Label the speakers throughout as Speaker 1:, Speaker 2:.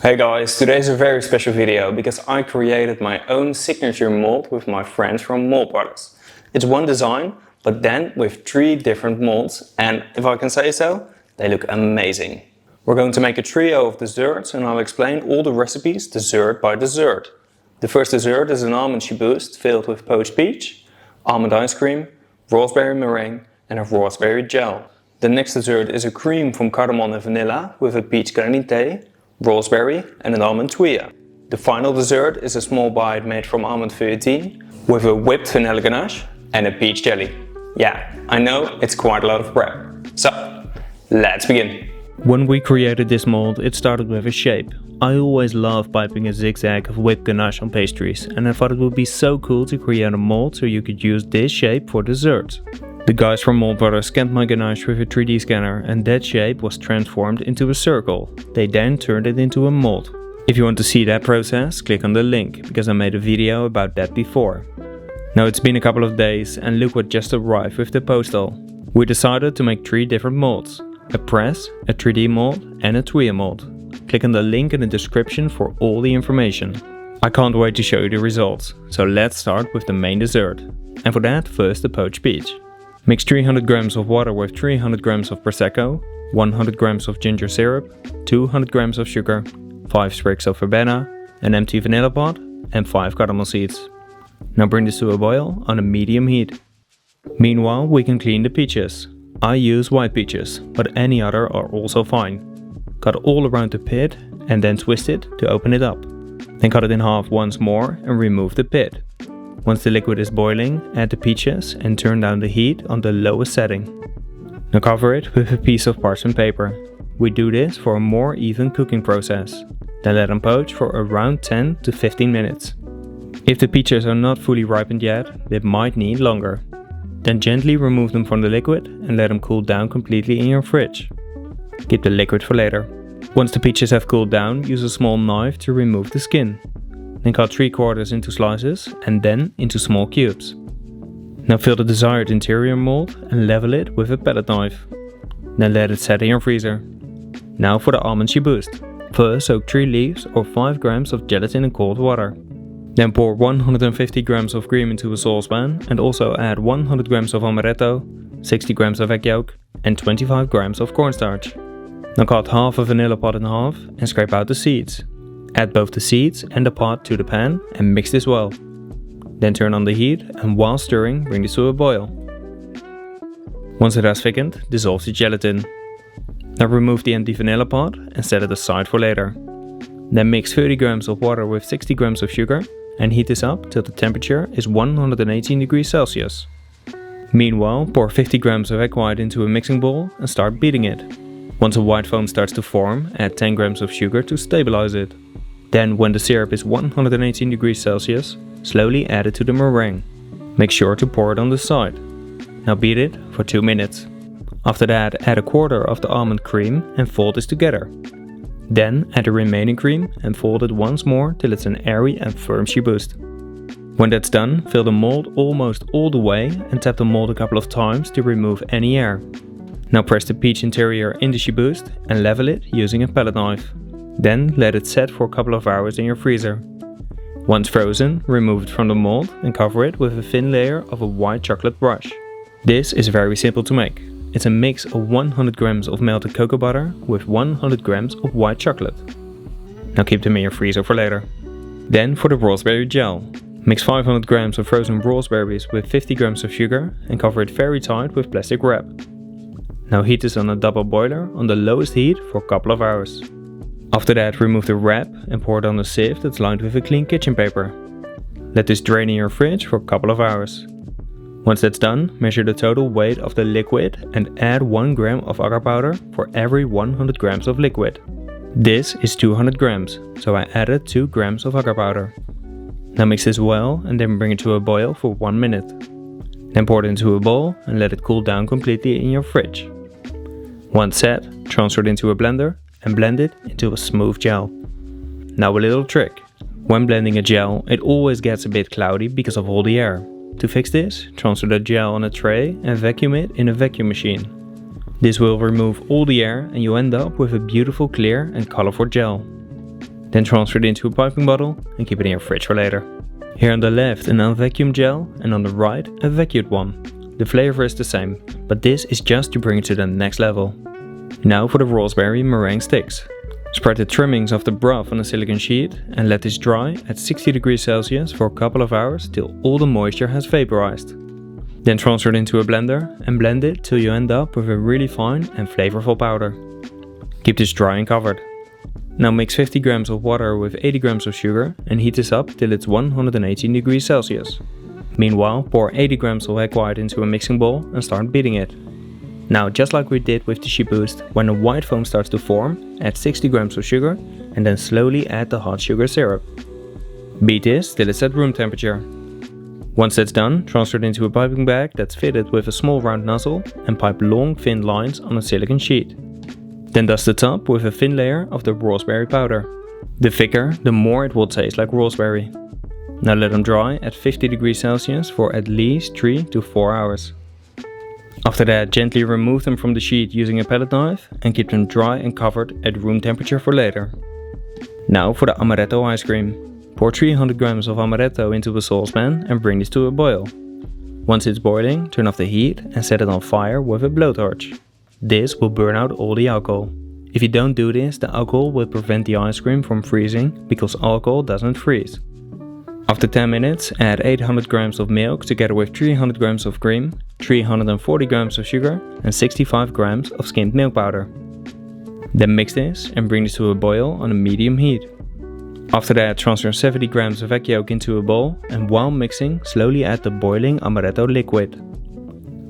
Speaker 1: Hey guys, today is a very special video because I created my own signature mold with my friends from Mold Brothers. It's one design, but then with 3 different molds, and if I can say so, they look amazing. We're going to make a trio of desserts and I'll explain all the recipes dessert by dessert. The first dessert is an almond chiboust filled with poached peach, almond ice cream, raspberry meringue and a raspberry gel. The next dessert is a cream from cardamon and vanilla with a peach granite, raspberry and an almond tuille. The final dessert is a small bite made from almond feulletine with a whipped vanilla ganache and a peach jelly. Yeah, I know it's quite a lot of prep. So, let's begin.
Speaker 2: When we created this mold, it started with a shape. I always love piping a zigzag of whipped ganache on pastries, and I thought it would be so cool to create a mold so you could use this shape for desserts. The guys from Mold Brothers scanned my ganache with a 3D scanner and that shape was transformed into a circle. They then turned it into a mold. If you want to see that process, click on the link, because I made a video about that before. Now it's been a couple of days and look what just arrived with the postal. We decided to make 3 different molds. A press, a 3D mold and a tuille mold. Click on the link in the description for all the information. I can't wait to show you the results, so let's start with the main dessert. And for that, first the poached peach. Mix 300 grams of water with 300 grams of prosecco, 100 grams of ginger syrup, 200 grams of sugar, 5 sprigs of verbena, an empty vanilla pod and 5 cardamom seeds. Now bring this to a boil on a medium heat. Meanwhile, we can clean the peaches. I use white peaches, but any other are also fine. Cut all around the pit and then twist it to open it up. Then cut it in half once more and remove the pit. Once the liquid is boiling, add the peaches and turn down the heat on the lowest setting. Now cover it with a piece of parchment paper. We do this for a more even cooking process. Then let them poach for around 10 to 15 minutes. If the peaches are not fully ripened yet, they might need longer. Then gently remove them from the liquid and let them cool down completely in your fridge. Keep the liquid for later. Once the peaches have cooled down, use a small knife to remove the skin. Then cut 3/4 into slices and then into small cubes. Now fill the desired interior mold and level it with a palette knife. Then let it set in your freezer. Now for the almond chiboust. First soak 3 leaves or 5 grams of gelatin in cold water. Then pour 150 grams of cream into a saucepan and also add 100 grams of Amaretto, 60 grams of egg yolk and 25 grams of cornstarch. Now cut half a vanilla pod in half and scrape out the seeds. Add both the seeds and the pod to the pan and mix this well. Then turn on the heat and while stirring, bring this to a boil. Once it has thickened, dissolve the gelatin. Now remove the empty vanilla pod and set it aside for later. Then mix 30 grams of water with 60 grams of sugar and heat this up till the temperature is 118 degrees Celsius. Meanwhile, pour 50 grams of egg white into a mixing bowl and start beating it. Once a white foam starts to form, add 10 grams of sugar to stabilize it. Then, when the syrup is 118 degrees Celsius, slowly add it to the meringue. Make sure to pour it on the side. Now beat it for 2 minutes. After that, add 1/4 of the almond cream and fold this together. Then add the remaining cream and fold it once more till it's an airy and firm chiboust. When that's done, fill the mold almost all the way and tap the mold a couple of times to remove any air. Now press the peach interior in the chiboust and level it using a palette knife. Then let it set for a couple of hours in your freezer. Once frozen, remove it from the mold and cover it with a thin layer of a white chocolate brush. This is very simple to make. It's a mix of 100 grams of melted cocoa butter with 100 grams of white chocolate. Now keep them in your freezer for later. Then for the raspberry gel. Mix 500 grams of frozen raspberries with 50 grams of sugar and cover it very tight with plastic wrap. Now heat this on a double boiler on the lowest heat for a couple of hours. After that, remove the wrap and pour it on a sieve that's lined with a clean kitchen paper. Let this drain in your fridge for a couple of hours. Once that's done, measure the total weight of the liquid and add 1 gram of agar powder for every 100 grams of liquid. This is 200 grams, so I added 2 grams of agar powder. Now mix this well and then bring it to a boil for 1 minute. Then pour it into a bowl and let it cool down completely in your fridge. Once set, transfer it into a blender and blend it into a smooth gel. Now a little trick. When blending a gel, it always gets a bit cloudy because of all the air. To fix this, transfer the gel on a tray and vacuum it in a vacuum machine. This will remove all the air and you end up with a beautiful clear and colorful gel. Then transfer it into a piping bottle and keep it in your fridge for later. Here on the left an unvacuumed gel and on the right a vacuumed one. The flavor is the same, but this is just to bring it to the next level. Now for the raspberry meringue sticks. Spread the trimmings of the broth on a silicone sheet and let this dry at 60 degrees Celsius for a couple of hours till all the moisture has vaporized. Then transfer it into a blender and blend it till you end up with a really fine and flavorful powder. Keep this dry and covered. Now mix 50 grams of water with 80 grams of sugar and heat this up till it's 118 degrees Celsius. Meanwhile, pour 80 grams of egg white into a mixing bowl and start beating it. Now, just like we did with the chiboust, when a white foam starts to form, add 60 grams of sugar and then slowly add the hot sugar syrup. Beat this till it's at room temperature. Once that's done, transfer it into a piping bag that's fitted with a small round nozzle and pipe long thin lines on a silicone sheet. Then dust the top with a thin layer of the raspberry powder. The thicker, the more it will taste like raspberry. Now let them dry at 50 degrees Celsius for at least 3 to 4 hours. After that, gently remove them from the sheet using a palette knife and keep them dry and covered at room temperature for later. Now for the Amaretto ice cream. Pour 300 grams of Amaretto into a saucepan and bring this to a boil. Once it's boiling, turn off the heat and set it on fire with a blowtorch. This will burn out all the alcohol. If you don't do this, the alcohol will prevent the ice cream from freezing because alcohol doesn't freeze. After 10 minutes, add 800 grams of milk together with 300 grams of cream, 340 grams of sugar and 65 grams of skimmed milk powder. Then mix this and bring this to a boil on a medium heat. After that, transfer 70 grams of egg yolk into a bowl and while mixing, slowly add the boiling Amaretto liquid.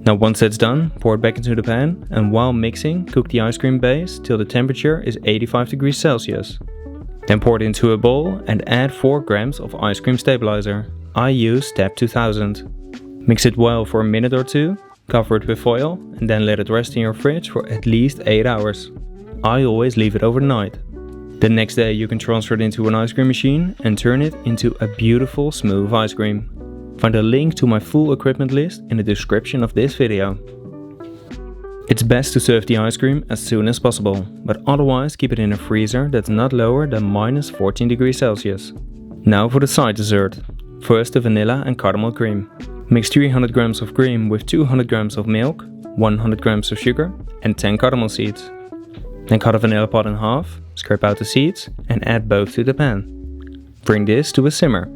Speaker 2: Now once that's done, pour it back into the pan and while mixing, cook the ice cream base till the temperature is 85 degrees Celsius. Then pour it into a bowl and add 4 grams of ice cream stabilizer. I use Step 2000. Mix it well for a minute or two, cover it with foil and then let it rest in your fridge for at least 8 hours. I always leave it overnight. The next day you can transfer it into an ice cream machine and turn it into a beautiful smooth ice cream. Find a link to my full equipment list in the description of this video. It's best to serve the ice cream as soon as possible, but otherwise keep it in a freezer that's not lower than minus 14 degrees Celsius. Now for the side dessert. First the vanilla and cardamom cream. Mix 300 grams of cream with 200 grams of milk, 100 grams of sugar and 10 cardamom seeds. Then cut a vanilla pod in half, scrape out the seeds and add both to the pan. Bring this to a simmer.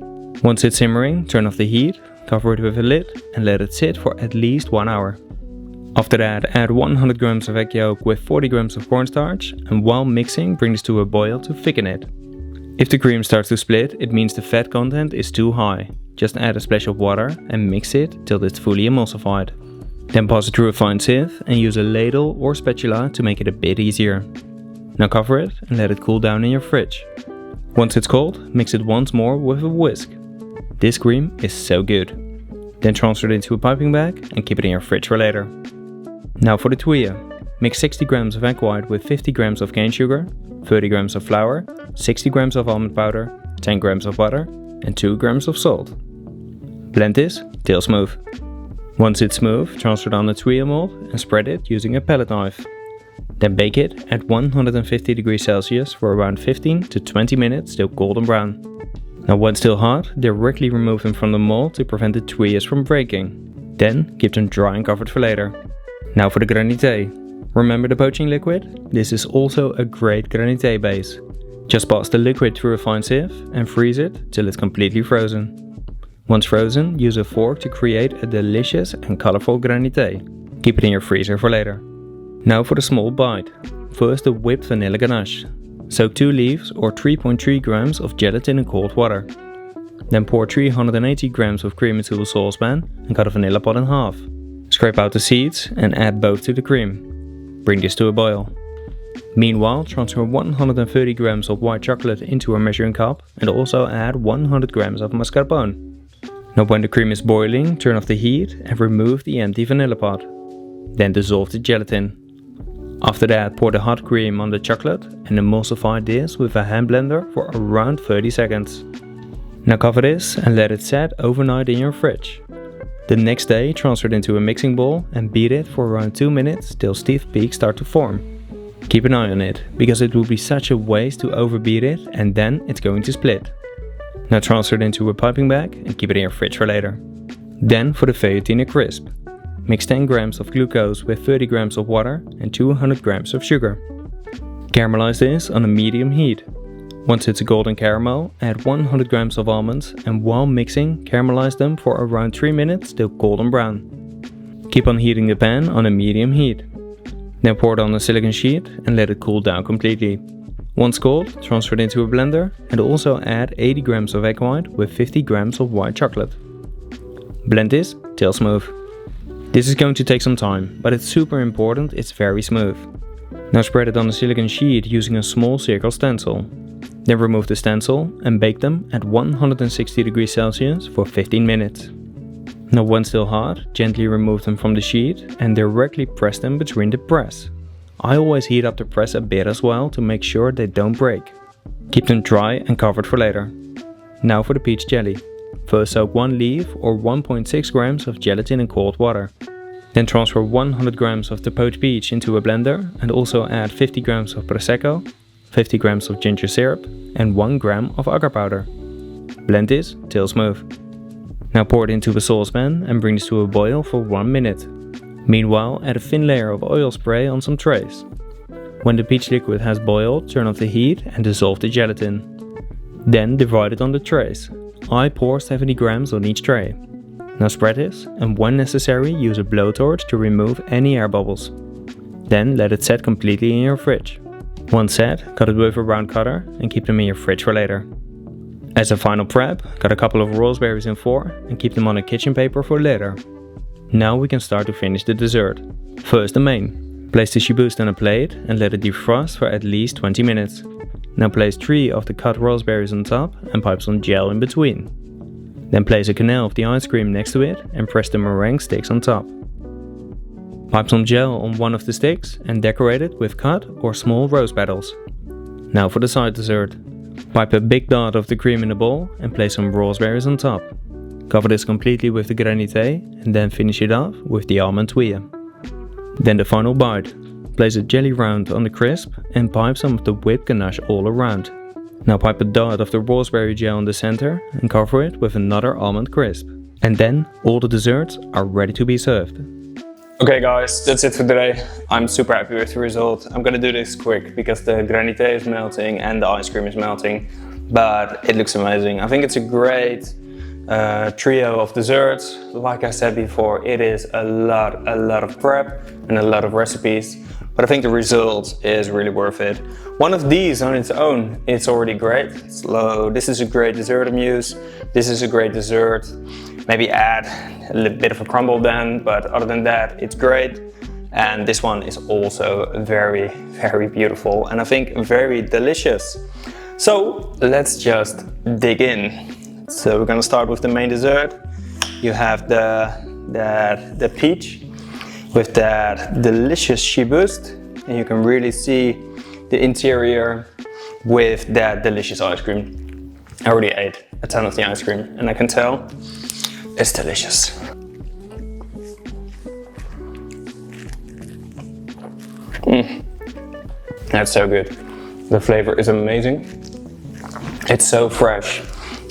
Speaker 2: Once it's simmering, turn off the heat, cover it with a lid and let it sit for at least 1 hour. After that, add 100 grams of egg yolk with 40 grams of cornstarch and while mixing, bring this to a boil to thicken it. If the cream starts to split, it means the fat content is too high. Just add a splash of water and mix it till it's fully emulsified. Then pass it through a fine sieve and use a ladle or spatula to make it a bit easier. Now cover it and let it cool down in your fridge. Once it's cold, mix it once more with a whisk. This cream is so good. Then transfer it into a piping bag and keep it in your fridge for later. Now for the tuille. Mix 60 grams of egg white with 50 grams of cane sugar, 30 grams of flour, 60 grams of almond powder, 10 grams of butter and 2 grams of salt. Blend this till smooth. Once it's smooth, transfer it on the tuille mold and spread it using a palette knife. Then bake it at 150 degrees Celsius for around 15 to 20 minutes till golden brown. Now when still hot, directly remove them from the mold to prevent the tuilles from breaking. Then keep them dry and covered for later. Now for the granite. Remember the poaching liquid? This is also a great granite base. Just pass the liquid through a fine sieve and freeze it till it's completely frozen. Once frozen, use a fork to create a delicious and colorful granite. Keep it in your freezer for later. Now for the small bite. First the whipped vanilla ganache. Soak 2 leaves or 3.3 grams of gelatin in cold water. Then pour 380 grams of cream into a saucepan and cut a vanilla pod in half. Scrape out the seeds and add both to the cream. Bring this to a boil. Meanwhile, transfer 130 grams of white chocolate into a measuring cup and also add 100 grams of mascarpone. Now when the cream is boiling, turn off the heat and remove the empty vanilla pod. Then dissolve the gelatin. After that, pour the hot cream on the chocolate and emulsify this with a hand blender for around 30 seconds. Now cover this and let it set overnight in your fridge. The next day, transfer it into a mixing bowl and beat it for around 2 minutes till stiff peaks start to form. Keep an eye on it, because it would be such a waste to overbeat it and then it's going to split. Now transfer it into a piping bag and keep it in your fridge for later. Then for the feulletine crisp. Mix 10 grams of glucose with 30 grams of water and 200 grams of sugar. Caramelize this on a medium heat. Once it's a golden caramel, add 100 grams of almonds and while mixing, caramelize them for around 3 minutes till golden brown. Keep on heating the pan on a medium heat. Then pour it on a silicone sheet and let it cool down completely. Once cold, transfer it into a blender and also add 80 grams of egg white with 50 grams of white chocolate. Blend this till smooth. This is going to take some time, but it's super important it's very smooth. Now spread it on a silicone sheet using a small circle stencil. Then remove the stencil and bake them at 160 degrees Celsius for 15 minutes. Now when still hot, gently remove them from the sheet and directly press them between the press. I always heat up the press a bit as well to make sure they don't break. Keep them dry and covered for later. Now for the peach jelly. First soak 1 leaf or 1.6 grams of gelatin in cold water. Then transfer 100 grams of the poached peach into a blender and also add 50 grams of prosecco, 50 grams of ginger syrup and 1 gram of agar powder. Blend this till smooth. Now pour it into a saucepan and bring this to a boil for 1 minute. Meanwhile, add a thin layer of oil spray on some trays. When the peach liquid has boiled, turn off the heat and dissolve the gelatin. Then divide it on the trays. I pour 70 grams on each tray. Now spread this and when necessary use a blowtorch to remove any air bubbles. Then let it set completely in your fridge. Once set, cut it with a round cutter and keep them in your fridge for later. As a final prep, cut a couple of raspberries in 4 and keep them on a kitchen paper for later. Now we can start to finish the dessert. First the main. Place the chiboust on a plate and let it defrost for at least 20 minutes. Now place 3 of the cut raspberries on top and pipe some gel in between. Then place a canal of the ice cream next to it and press the meringue sticks on top. Pipe some gel on one of the sticks and decorate it with cut or small rose petals. Now for the side dessert. Pipe a big dot of the cream in a bowl and place some raspberries on top. Cover this completely with the granite and then finish it off with the almond tuille. Then the final bite. Place a jelly round on the crisp and pipe some of the whipped ganache all around. Now pipe a dot of the raspberry gel in the center and cover it with another almond crisp. And then all the desserts are ready to be served.
Speaker 1: Okay guys, that's it for today. I'm super happy with the result. I'm gonna do this quick because the granite is melting and the ice cream is melting, but it looks amazing. I think it's a great trio of desserts. Like I said before, it is a lot of prep and a lot of recipes, but I think the result is really worth it. One of these on its own, it's already great. So this is a great dessert amuse. This is a great dessert. Maybe add a little bit of a crumble then, but other than that, it's great. And this one is also very beautiful and I think very delicious. So let's just dig in. So we're gonna start with the main dessert. You have the peach with that delicious chiboust, and you can really see the interior with that delicious ice cream. I already ate a ton of the ice cream and I can tell it's delicious. That's so good. The flavor is amazing. It's so fresh,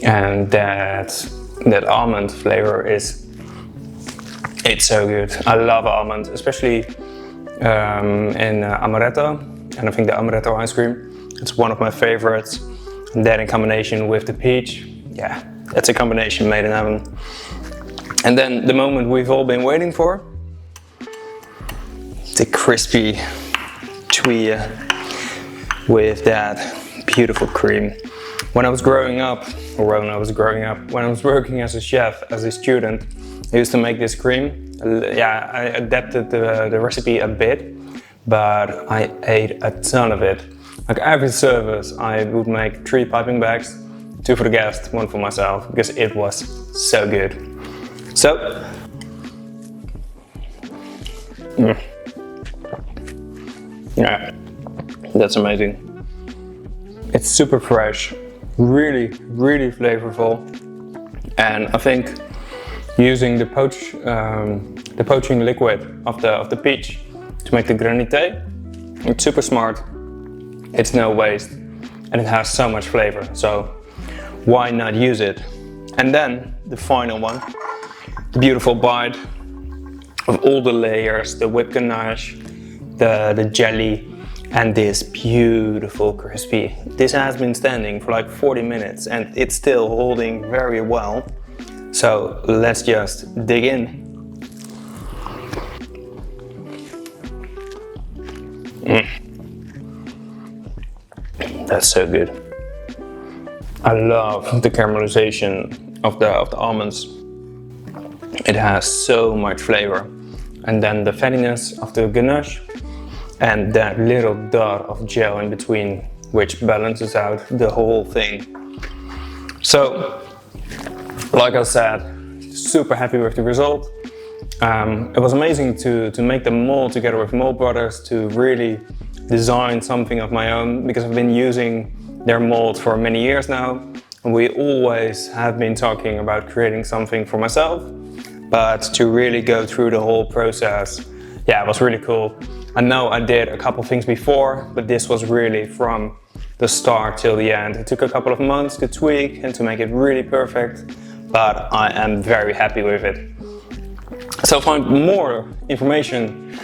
Speaker 1: and that almond flavor it's so good. I love almond, especially in Amaretto, and I think the Amaretto ice cream, it's one of my favorites. And that in combination with the peach, yeah, that's a combination made in heaven. And then the moment we've all been waiting for, the crispy tuille with that beautiful cream. When I was growing up, when I was working as a chef, as a student, I used to make this cream. Yeah, I adapted the recipe a bit, but I ate a ton of it. Like every service, I would make 3 piping bags, 2 for the guest, 1 for myself, because it was so good. So, yeah, that's amazing. It's super fresh, really flavorful, and I think using the poaching liquid of the peach to make the granite, It's super smart, it's no waste, and it has so much flavor, so why not use it? And then the final one, the beautiful bite of all the layers, the whipped ganache, the jelly, and this beautiful crispy. This has been standing for like 40 minutes and it's still holding very well. So let's just dig in. That's so good. I love the caramelization of the almonds. It has so much flavor. And then the fattiness of the ganache and that little dot of gel in between, which balances out the whole thing. So, like I said, super happy with the result. It was amazing to make the mold together with Mold Brothers, to really design something of my own, because I've been using their mold for many years now. And we always have been talking about creating something for myself, but to really go through the whole process, yeah, it was really cool. I know I did a couple things before, but this was really from the start till the end. It took a couple of months to tweak and to make it really perfect, but I am very happy with it. So find more information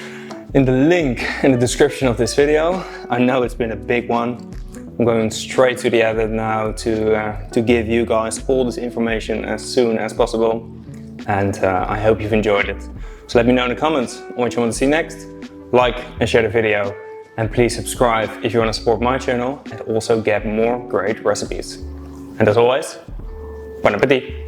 Speaker 1: in the link in the description of this video. I know it's been a big one. I'm going straight to the edit now to give you guys all this information as soon as possible. And I hope you've enjoyed it. So let me know in the comments what you want to see next. Like and share the video. And please subscribe if you want to support my channel and also get more great recipes. And as always, bon appetit!